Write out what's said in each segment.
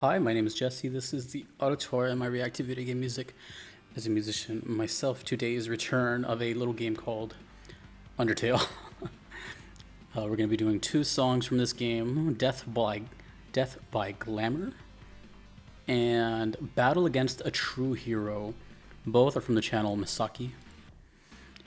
Hi, my name is Jesse. This is the Auditorium. I react to video game music as a musician. Myself, today's return of a little game called Undertale. We're going to be doing two songs from this game, Death by Glamour and Battle Against a True Hero. Both are from the channel Misaki.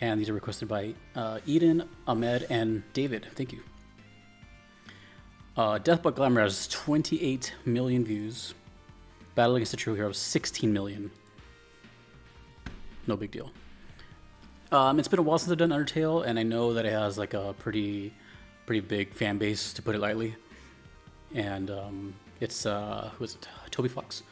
And these are requested by Edin, Ahmed, and David. Thank you. Death by Glamour has 28 million views. Battle Against the True Hero, 16 million. No big deal. It's been a while since I've done Undertale, and I know that it has like a pretty big fan base, to put it lightly. And it's who is it? Toby Fox.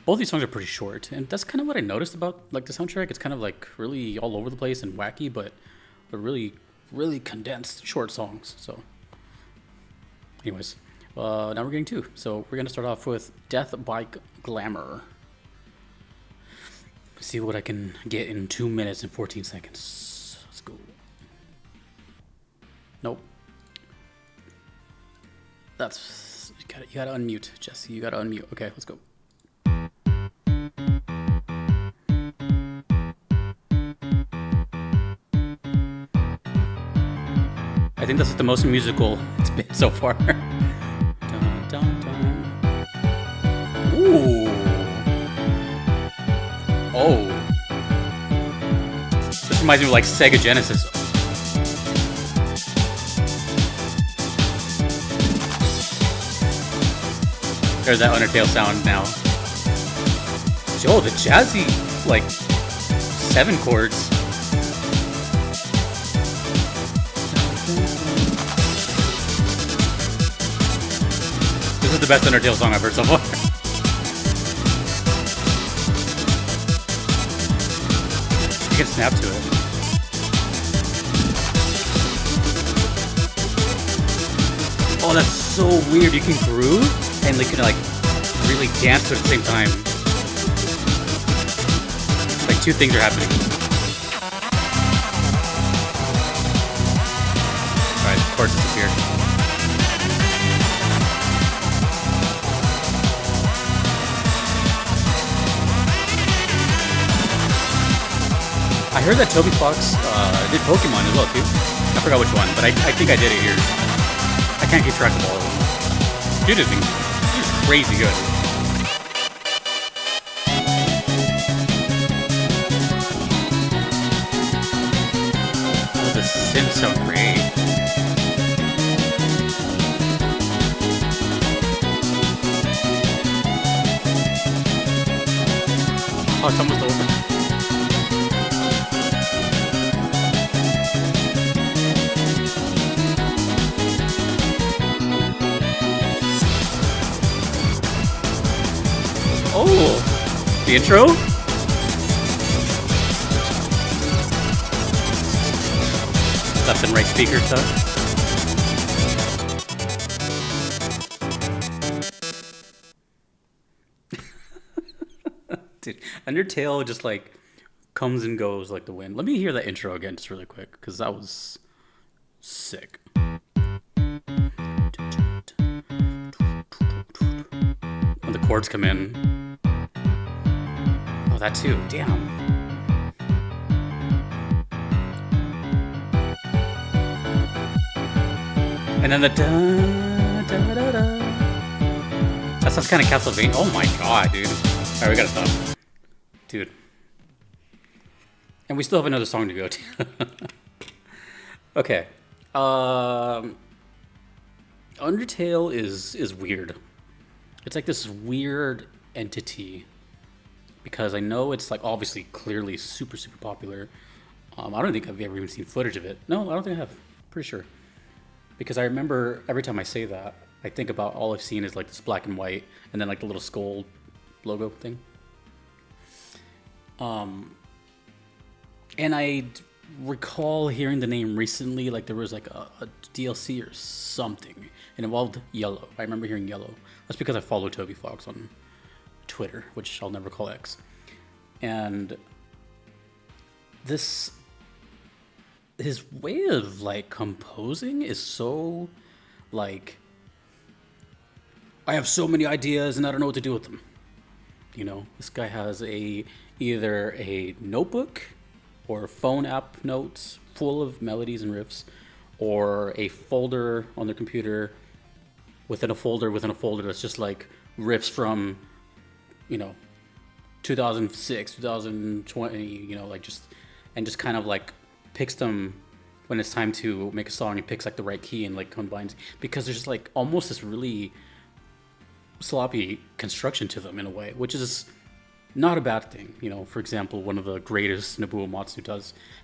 Both these songs are pretty short, and that's kind of what I noticed about like the soundtrack. It's kind of like really all over the place and wacky, but they're really condensed, short songs. So. Anyways, now we're getting two. So we're gonna start off with Death by Glamour. See what I can get in 2 minutes and 14 seconds. Let's go. Nope. That's you gotta unmute, Jesse. You gotta unmute. Okay, let's go. I think this is the most musical it's been so far. Dun, dun, dun. Ooh. Oh. This reminds me of like Sega Genesis. There's that Undertale sound now. Yo, the jazzy, like, 7 chords. This is the best Undertale song I've heard so far. You can snap to it. Oh, that's so weird. You can groove and you can like really dance at the same time. Like two things are happening. Alright, the chords disappeared. I heard that Toby Fox did Pokemon as well too. I forgot which one, but I think I did it here. I can't keep track of all of them. Dude is crazy good. Oh, the synths sound great. Oh, it's almost over. Oh, the intro? Left and right speaker stuff. Dude, Undertale just like comes and goes like the wind. Let me hear that intro again just really quick, because that was sick. When the chords come in. Oh, that too. Damn. And then the da da da da. That sounds kind of Castlevania. Oh my god, dude. Alright, we gotta stop. Dude. And we still have another song to go to. Okay. Undertale is weird. It's like this weird entity. Because I know it's like obviously clearly super popular. I don't think I've ever even seen footage of it. No, I don't think I have. Pretty sure. Because I remember every time I say that, I think about all I've seen is like this black and white and then like the little skull logo thing. And I recall hearing the name recently, like there was like a DLC or something. It involved Yellow. I remember hearing Yellow. That's because I follow Toby Fox on Twitter, which I'll never call X. And his way of like composing is so like I have so many ideas and I don't know what to do with them. This guy has either a notebook or phone app notes full of melodies and riffs, or a folder on their computer within a folder that's just like riffs from, you know, 2006, 2020, just kind of like picks them when it's time to make a song and picks like the right key and like combines, because there's just like almost this really sloppy construction to them in a way, which is not a bad thing. For example, one of the greatest Nobuo Matsu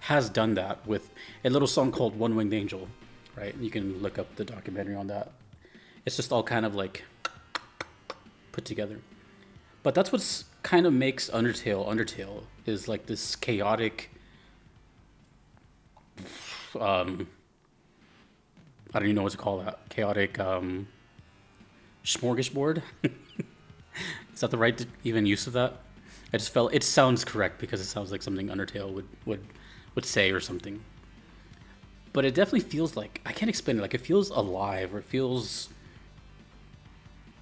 has done that with a little song called One Winged Angel, right? You can look up the documentary on that. It's just all kind of like put together. But that's what's kind of makes Undertale is like this chaotic, I don't even know what to call that. Chaotic smorgasbord. Is that the right even use of that? I just felt it sounds correct because it sounds like something Undertale would say or something. But it definitely feels like, I can't explain it. Like, it feels alive, or it feels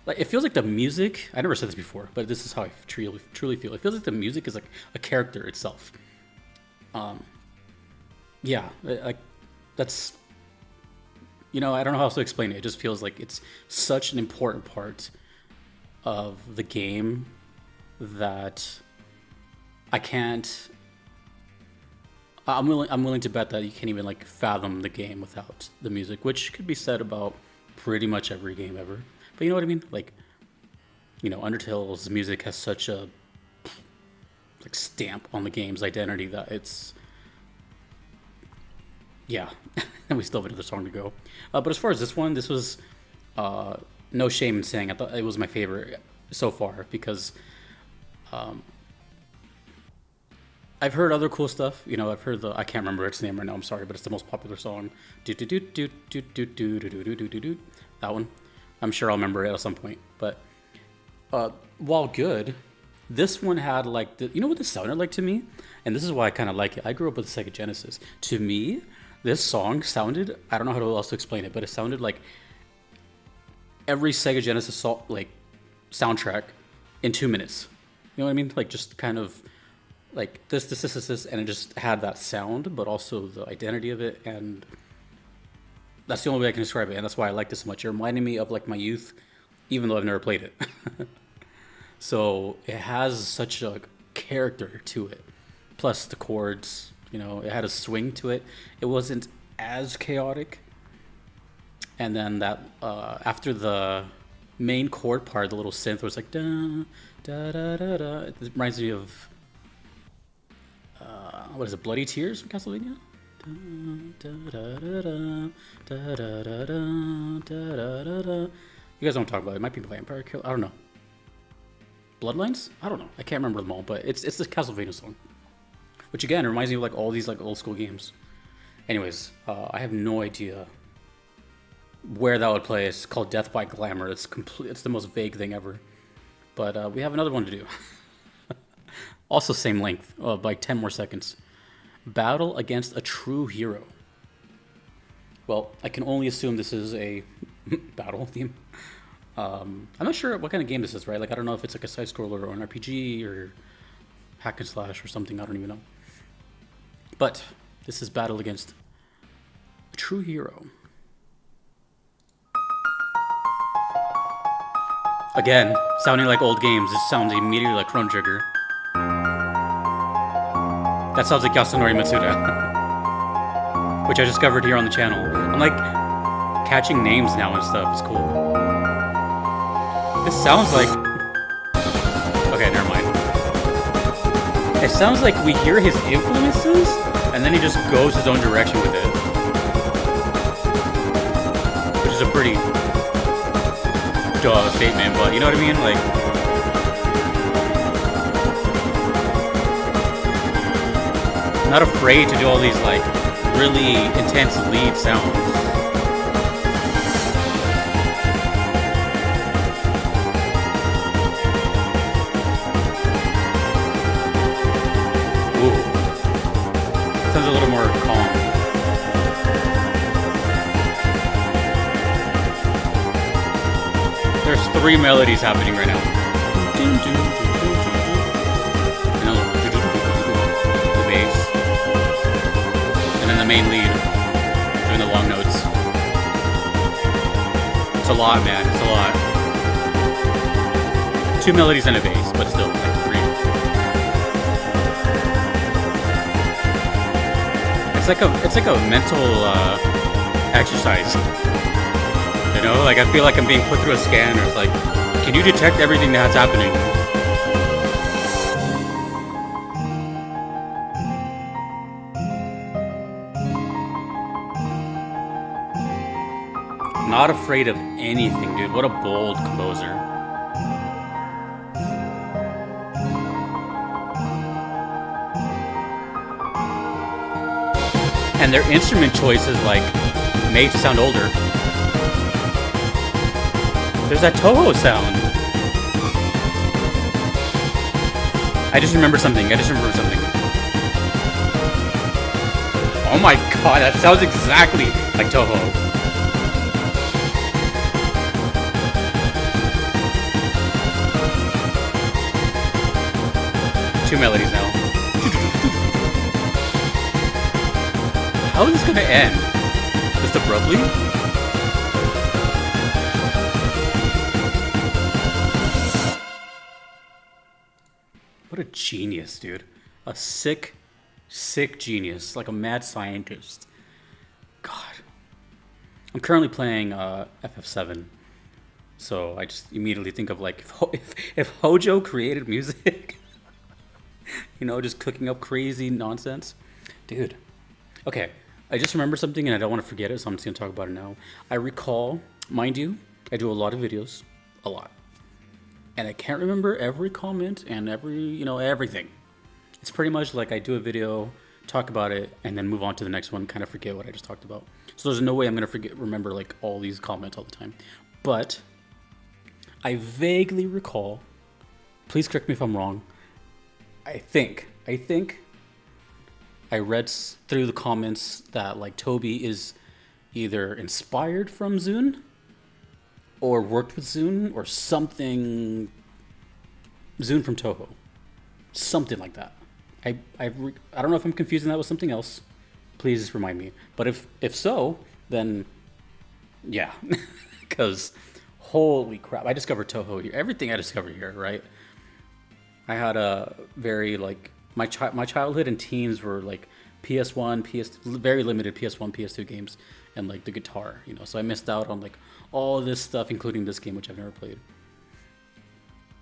like the music. I never said this before, but this is how I truly feel. It feels like the music is like a character itself. Yeah, like that's, I don't know how else to explain it. It just feels like it's such an important part of the game that I'm willing to bet that you can't even like fathom the game without the music, which could be said about pretty much every game ever. But you know what I mean? Like, Undertale's music has such a like stamp on the game's identity that it's, yeah. And we still have another song to go. But as far as this was no shame in saying I thought it was my favorite so far, because I've heard other cool stuff. I've heard I can't remember its name right now, I'm sorry, but it's the most popular song. That one. I'm sure I'll remember it at some point. But while good, this one had like what this sounded like to me? And this is why I kind of like it. I grew up with the Sega Genesis. To me, this song sounded, I don't know how else to explain it, but it sounded like every Sega Genesis soundtrack in 2 minutes. You know what I mean? Like, just kind of like this, and it just had that sound, but also the identity of it, and that's the only way I can describe it, and that's why I like this so much. It reminded me of like my youth, even though I've never played it. So it has such a character to it. Plus the chords, it had a swing to it. It wasn't as chaotic. And then that after the main chord part, the little synth was like da da da da da. It reminds me of what is it? Bloody Tears from Castlevania. You guys don't talk about it. It might be Vampire Kill. I don't know. Bloodlines? I don't know. I can't remember them all, but it's this Castlevania song, which again reminds me of like all these like old school games. Anyways, I have no idea where that would play. It's called Death by Glamour. It's the most vague thing ever. But we have another one to do. Also same length, by 10 more seconds. Battle Against a True Hero. Well, I can only assume this is a battle theme. I'm not sure what kind of game this is, right? Like, I don't know if it's like a side scroller or an RPG or hack and slash or something. I don't even know. But this is Battle Against a True Hero. Again, sounding like old games. This sounds immediately like Chrono Trigger. That sounds like Yasunori Matsuda, which I discovered here on the channel. I'm like catching names now and stuff. It's cool. This sounds like... Okay, never mind. It sounds like we hear his influences, and then he just goes his own direction with it. Which is a pretty duh statement, but you know what I mean? Like... not afraid to do all these like really intense lead sounds. Ooh. Sounds a little more calm. There's 3 three melodies happening right now. And then the bass, and then the main lead doing the long notes. It's a lot, man. It's a lot. Two melodies and a bass, but still like three. It's like a mental exercise. You know, like I feel like I'm being put through a scanner. It's like, can you detect everything that's happening? Not afraid of anything, dude. What a bold composer. And their instrument choices, like, made to sound older. There's that Toho sound. I just remember something. Oh my god, that sounds exactly like Toho. Two melodies now. How is this gonna end? Just abruptly? What a genius, dude. A sick genius. Like a mad scientist. God. I'm currently playing FF7. So I just immediately think of like, if Hojo created music, you know, just cooking up crazy nonsense. Dude. Okay. I just remember something and I don't want to forget it, so I'm just going to talk about it now. I recall, mind you, I do a lot of videos. A lot. And I can't remember every comment and everything. It's pretty much like I do a video, talk about it, and then move on to the next one, kind of forget what I just talked about. So there's no way I'm going to remember like all these comments all the time. But I vaguely recall, please correct me if I'm wrong, I think I read through the comments that like Toby is either inspired from Zune or worked with Zune or something. Zune from Toho. Something like that. I don't know if I'm confusing that with something else. Please just remind me. But if so, then yeah. Because holy crap, I discovered Toho here. Everything I discovered here, right? I had a very like my childhood and teens were like PS1, very limited PS1, PS2 games, and like the guitar, you know. So I missed out on like all this stuff, including this game, which I've never played.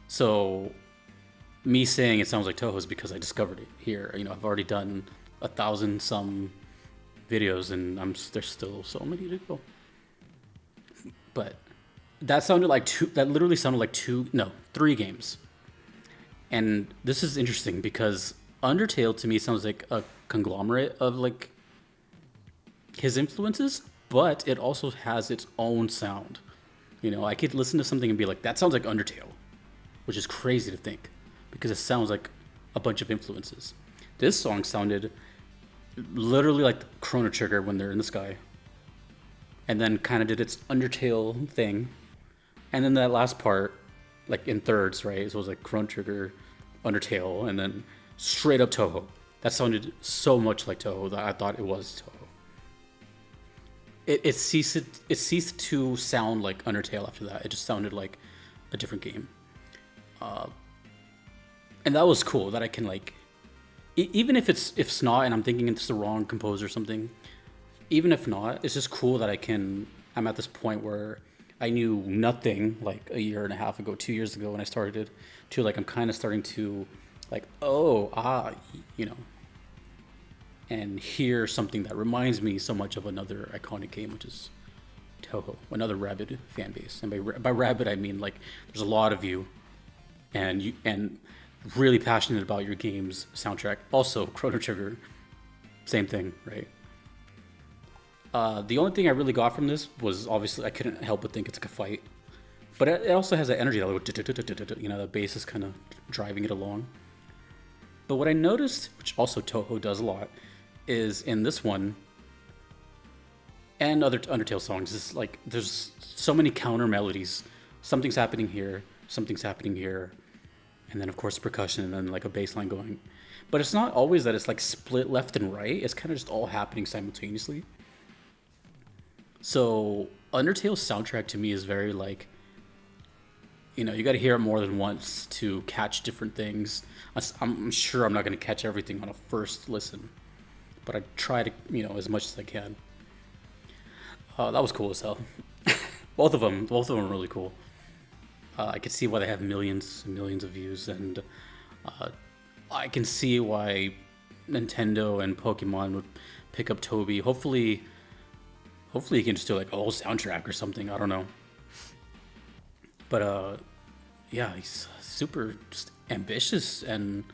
So me saying it sounds like Toho is because I discovered it here. You know, I've already done 1,000 some videos, and there's still so many to go. But that sounded like literally sounded like three games. And this is interesting because Undertale to me sounds like a conglomerate of like his influences, but it also has its own sound. You know, I could listen to something and be like, that sounds like Undertale, which is crazy to think because it sounds like a bunch of influences. This song sounded literally like the Chrono Trigger when they're in the sky, and then kind of did its Undertale thing, and then that last part, like in thirds, right? So it was like Chrono Trigger, Undertale, and then straight up Toho. That sounded so much like Toho that I thought it was Toho. It ceased to sound like Undertale after that. It just sounded like a different game. And that was cool that I can like, even if it's not, and I'm thinking it's the wrong composer or something, even if not, it's just cool that I'm at this point where I knew nothing like a year and a half ago, 2 years ago when I started, to like I'm kind of starting to like, you know, and hear something that reminds me so much of another iconic game, which is Toho, another rabid fan base. And by rabid, I mean like there's a lot of you, and really passionate about your game's soundtrack. Also, Chrono Trigger, same thing, right? The only thing I really got from this was obviously I couldn't help but think it's like a fight, but it also has that energy that, you know, the bass is kind of driving it along. But what I noticed, which also Toho does a lot, is in this one and other Undertale songs, is like there's so many counter melodies something's happening here, something's happening here, and then of course percussion and then like a bass line going. But it's not always that it's like split left and right. It's kind of just all happening simultaneously. So Undertale's soundtrack to me is very like, you got to hear it more than once to catch different things. I'm sure I'm not going to catch everything on a first listen, but I try to, as much as I can. That was cool as hell. Both of them are really cool. I can see why they have millions and millions of views, and I can see why Nintendo and Pokemon would pick up Toby. Hopefully he can just do like a whole soundtrack or something. I don't know. But yeah, he's super just ambitious, and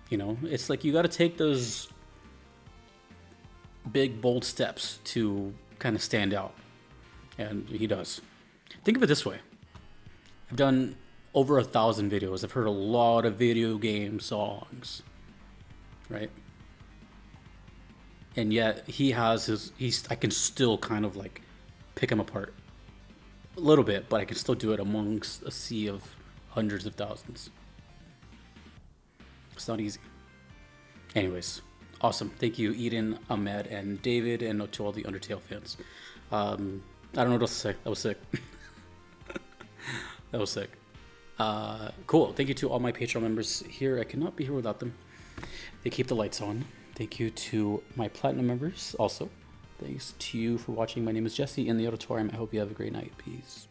it's like you got to take those big bold steps to kind of stand out, and he does. Think of it this way: I've done over 1,000 videos. I've heard a lot of video game songs, right? And yet I can still kind of like pick him apart a little bit, but I can still do it amongst a sea of hundreds of thousands. It's not easy. Anyways, awesome. Thank you, Edin, Ahmed, and David, and to all the Undertale fans. I don't know what else to say. That was sick. That was sick. Cool. Thank you to all my Patreon members here. I cannot be here without them. They keep the lights on. Thank you to my Platinum members also. Thanks to you for watching. My name is Jesse in the auditorium. I hope you have a great night. Peace.